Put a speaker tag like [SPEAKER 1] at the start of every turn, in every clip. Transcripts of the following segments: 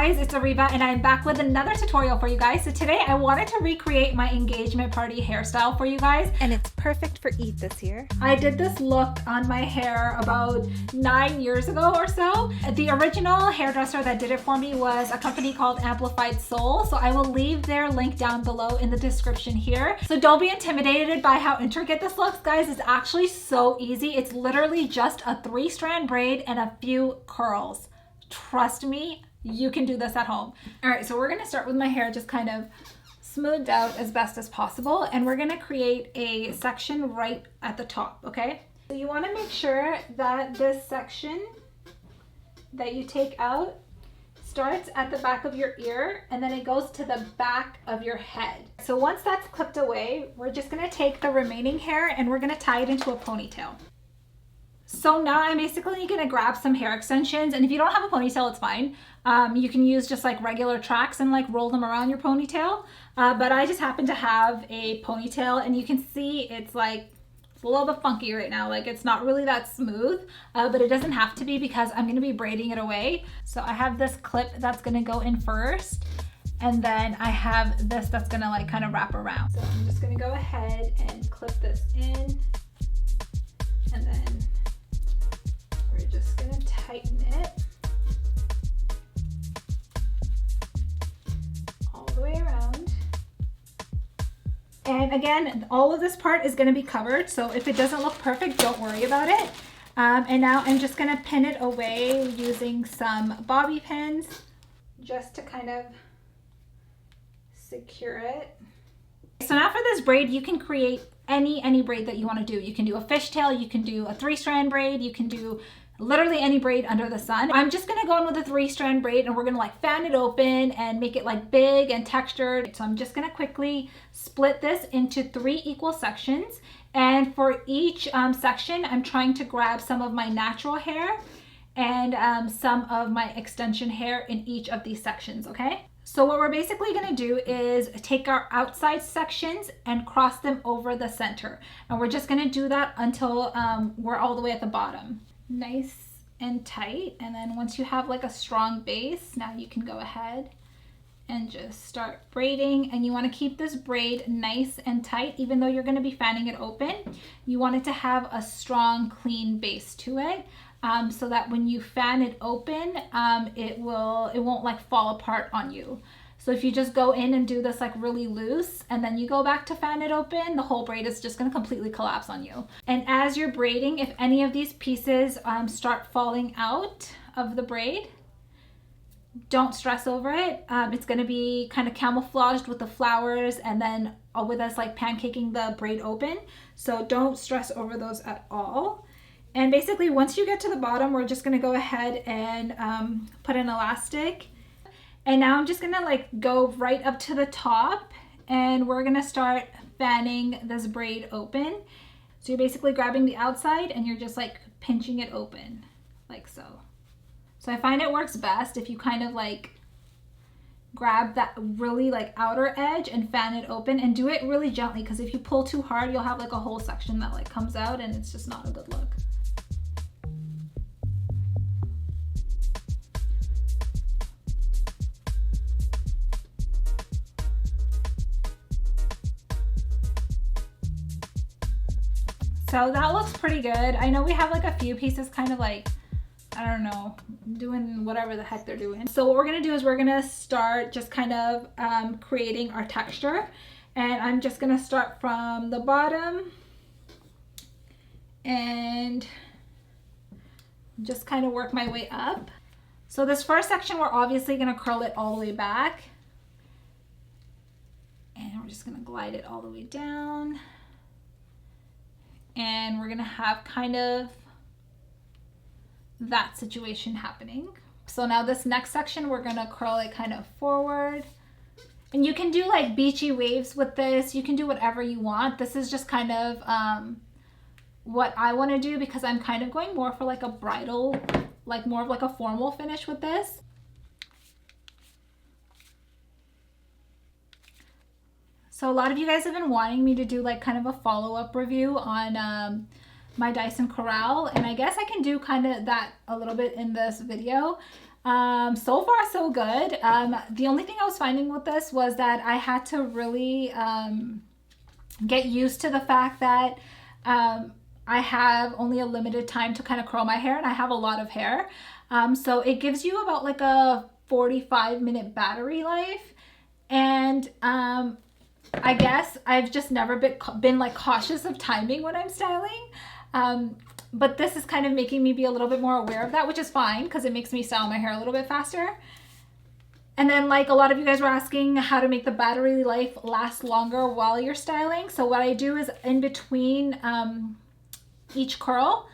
[SPEAKER 1] guys, it's Ariba and I'm back with another tutorial for you guys. So today I wanted to recreate my engagement party hairstyle for you guys.
[SPEAKER 2] And it's perfect for Eid this year.
[SPEAKER 1] I did this look on my hair about 9 years ago or so. The original hairdresser that did it for me was a company called Amplified Soul. So I will leave their link down below in the description here. So don't be intimidated by how intricate this looks, guys. It's actually so easy. It's literally just a 3-strand braid and a few curls. Trust me, you can do this at home. All right, so we're gonna start with my hair just kind of smoothed out as best as possible, and we're gonna create a section right at the top, okay? So you wanna make sure that this section that you take out starts at the back of your ear and then it goes to the back of your head. So once that's clipped away, we're just gonna take the remaining hair and we're gonna tie it into a ponytail. So now I'm basically gonna grab some hair extensions, and if you don't have a ponytail, it's fine. You can use just like regular tracks and like roll them around your ponytail. But I just happen to have a ponytail, and you can see it's like, it's a little bit funky right now. Like it's not really that smooth, but it doesn't have to be because I'm gonna be braiding it away. So I have this clip that's gonna go in first, and then I have this that's gonna like kind of wrap around. So I'm just gonna go ahead and clip this in, and then we're just gonna tighten it all the way around. And again, all of this part is gonna be covered, so if it doesn't look perfect, don't worry about it. And now I'm just gonna pin it away using some bobby pins just to kind of secure it. So now for this braid, you can create any braid that you want to do. You can do a fishtail, you can do a 3-strand braid, you can do literally any braid under the sun. I'm just gonna go in with a 3-strand braid, and we're gonna like fan it open and make it like big and textured. So I'm just gonna quickly split this into 3 equal sections. And for each section, I'm trying to grab some of my natural hair and some of my extension hair in each of these sections, okay? So what we're basically gonna do is take our outside sections and cross them over the center. And we're just gonna do that until we're all the way at the bottom. Nice and tight. And then once you have like a strong base, now you can go ahead and just start braiding. And you wanna keep this braid nice and tight, even though you're gonna be fanning it open. You want it to have a strong, clean base to it. So that when you fan it open, it won't like fall apart on you. So if you just go in and do this like really loose and then you go back to fan it open, the whole braid is just gonna completely collapse on you. And as you're braiding, if any of these pieces start falling out of the braid, don't stress over it. It's gonna be kind of camouflaged with the flowers and then with us like pancaking the braid open. So don't stress over those at all. And basically once you get to the bottom, we're just gonna go ahead and put an elastic. And now I'm just gonna like go right up to the top, and we're gonna start fanning this braid open. So you're basically grabbing the outside and you're just like pinching it open, like so. So I find it works best if you kind of like grab that really like outer edge and fan it open, and do it really gently, because if you pull too hard, you'll have like a whole section that like comes out and it's just not a good look. So that looks pretty good. I know we have like a few pieces kind of like, I don't know, doing whatever the heck they're doing. So what we're gonna do is we're gonna start just kind of creating our texture. And I'm just gonna start from the bottom and just kind of work my way up. So this first section, we're obviously gonna curl it all the way back. And we're just gonna glide it all the way down. And we're gonna have kind of that situation happening. So now this next section, we're gonna curl it kind of forward. And you can do like beachy waves with this. You can do whatever you want. This is just kind of what I wanna do, because I'm kind of going more for like a bridal, like more of like a formal finish with this. So a lot of you guys have been wanting me to do like kind of a follow-up review on my Dyson Corral, and I guess I can do kind of that a little bit in this video. So far so good. The only thing I was finding with this was that I had to really get used to the fact that I have only a limited time to kind of curl my hair, and I have a lot of hair. So it gives you about like a 45-minute battery life. And I guess I've just never been like cautious of timing when I'm styling. But this is kind of making me be a little bit more aware of that, which is fine because it makes me style my hair a little bit faster. And then like a lot of you guys were asking how to make the battery life last longer while you're styling. So what I do is in between each curl,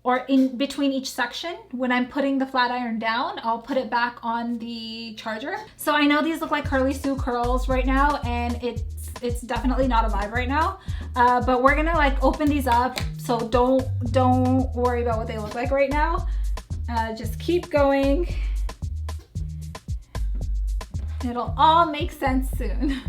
[SPEAKER 1] or in between each section, when I'm putting the flat iron down, I'll put it back on the charger. So I know these look like Curly Sue curls right now, and it's definitely not a vibe right now. But we're gonna like open these up, so don't worry about what they look like right now. Just keep going. It'll all make sense soon.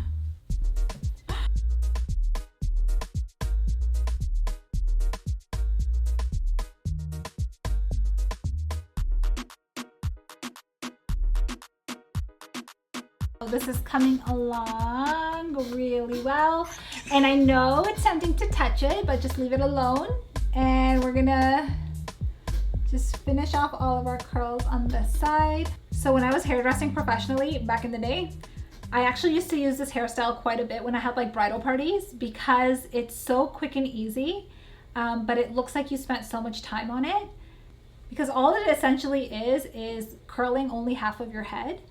[SPEAKER 1] This is coming along really well, and I know it's tempting to touch it, but just leave it alone. And we're gonna just finish off all of our curls on this side. So when I was hairdressing professionally back in the day, I actually used to use this hairstyle quite a bit when I had like bridal parties because it's so quick and easy, but it looks like you spent so much time on it, because all it essentially is curling only half of your head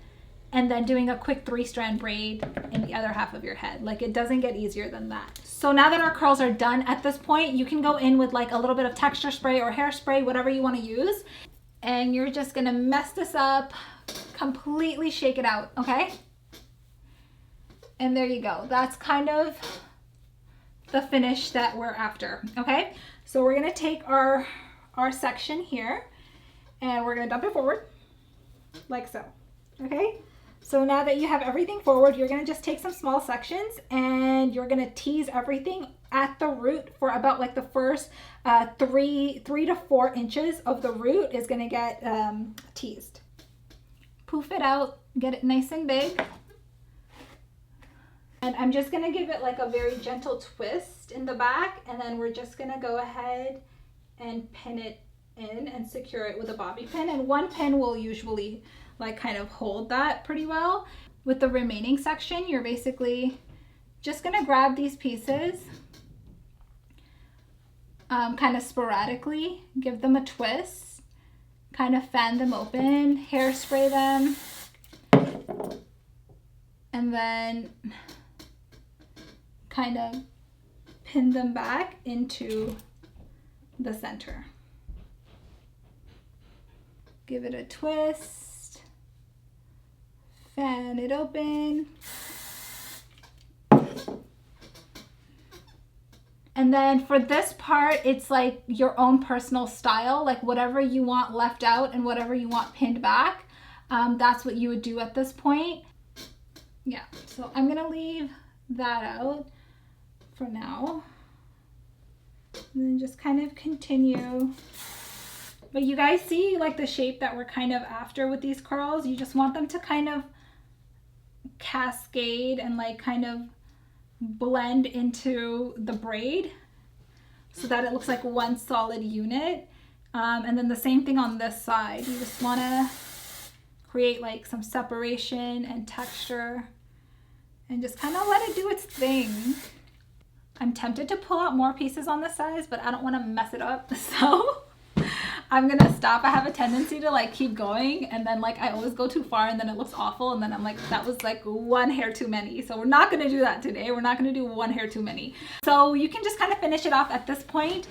[SPEAKER 1] and then doing a quick 3-strand braid in the other half of your head. Like, it doesn't get easier than that. So now that our curls are done at this point, you can go in with like a little bit of texture spray or hairspray, whatever you want to use. And you're just gonna mess this up, completely shake it out, okay? And there you go. That's kind of the finish that we're after, okay? So we're gonna take our section here and we're gonna dump it forward like so, okay? So now that you have everything forward, you're gonna just take some small sections and you're gonna tease everything at the root for about like the first 3 to 4 inches of the root is gonna get teased. Poof it out, get it nice and big. And I'm just gonna give it like a very gentle twist in the back, and then we're just gonna go ahead and pin it in and secure it with a bobby pin. And one pin will usually like kind of hold that pretty well. With the remaining section, you're basically just gonna grab these pieces, kind of sporadically, give them a twist, kind of fan them open, hairspray them, and then kind of pin them back into the center. Give it a twist, fan it open. And then for this part, it's like your own personal style, like whatever you want left out and whatever you want pinned back. That's what you would do at this point. Yeah, so I'm gonna leave that out for now. And then just kind of continue. But you guys see like the shape that we're kind of after with these curls. You just want them to kind of cascade and like kind of blend into the braid so that it looks like one solid unit. And then the same thing on this side. You just want to create like some separation and texture and just kind of let it do its thing. I'm tempted to pull out more pieces on this size, but I don't want to mess it up, so I'm gonna stop. I have a tendency to like keep going, and then like I always go too far and then it looks awful, and then I'm like, that was like one hair too many. So we're not gonna do that today. We're not gonna do one hair too many. So you can just kind of finish it off at this point.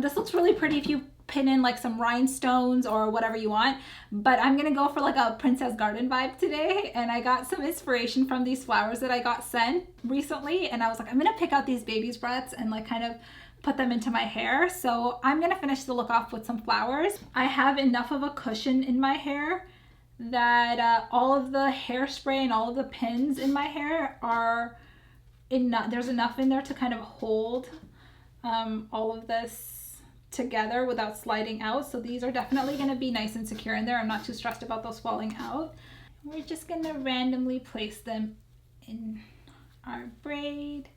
[SPEAKER 1] This looks really pretty if you pin in like some rhinestones or whatever you want, but I'm gonna go for like a Princess Garden vibe today, and I got some inspiration from these flowers that I got sent recently, and I was like, I'm gonna pick out these baby's breaths and like kind of put them into my hair. So I'm gonna finish the look off with some flowers. I have enough of a cushion in my hair that all of the hairspray and all of the pins in my hair are enough. There's enough in there to kind of hold all of this together without sliding out. So these are definitely going to be nice and secure in there. I'm not too stressed about those falling out. We're just going to randomly place them in our braid.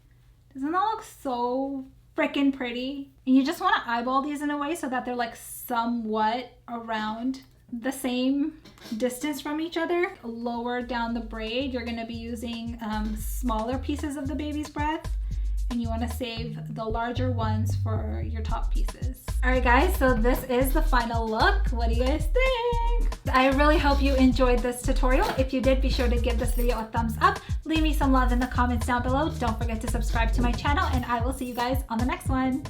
[SPEAKER 1] Doesn't that look so freaking pretty? And you just want to eyeball these in a way so that they're like somewhat around the same distance from each other. Lower down the braid, you're going to be using smaller pieces of the baby's breath, and you want to save the larger ones for your top pieces. All right guys, so this is the final look. What do you guys think? I really hope you enjoyed this tutorial. If you did, be sure to give this video a thumbs up. Leave me some love in the comments down below. Don't forget to subscribe to my channel, and I will see you guys on the next one.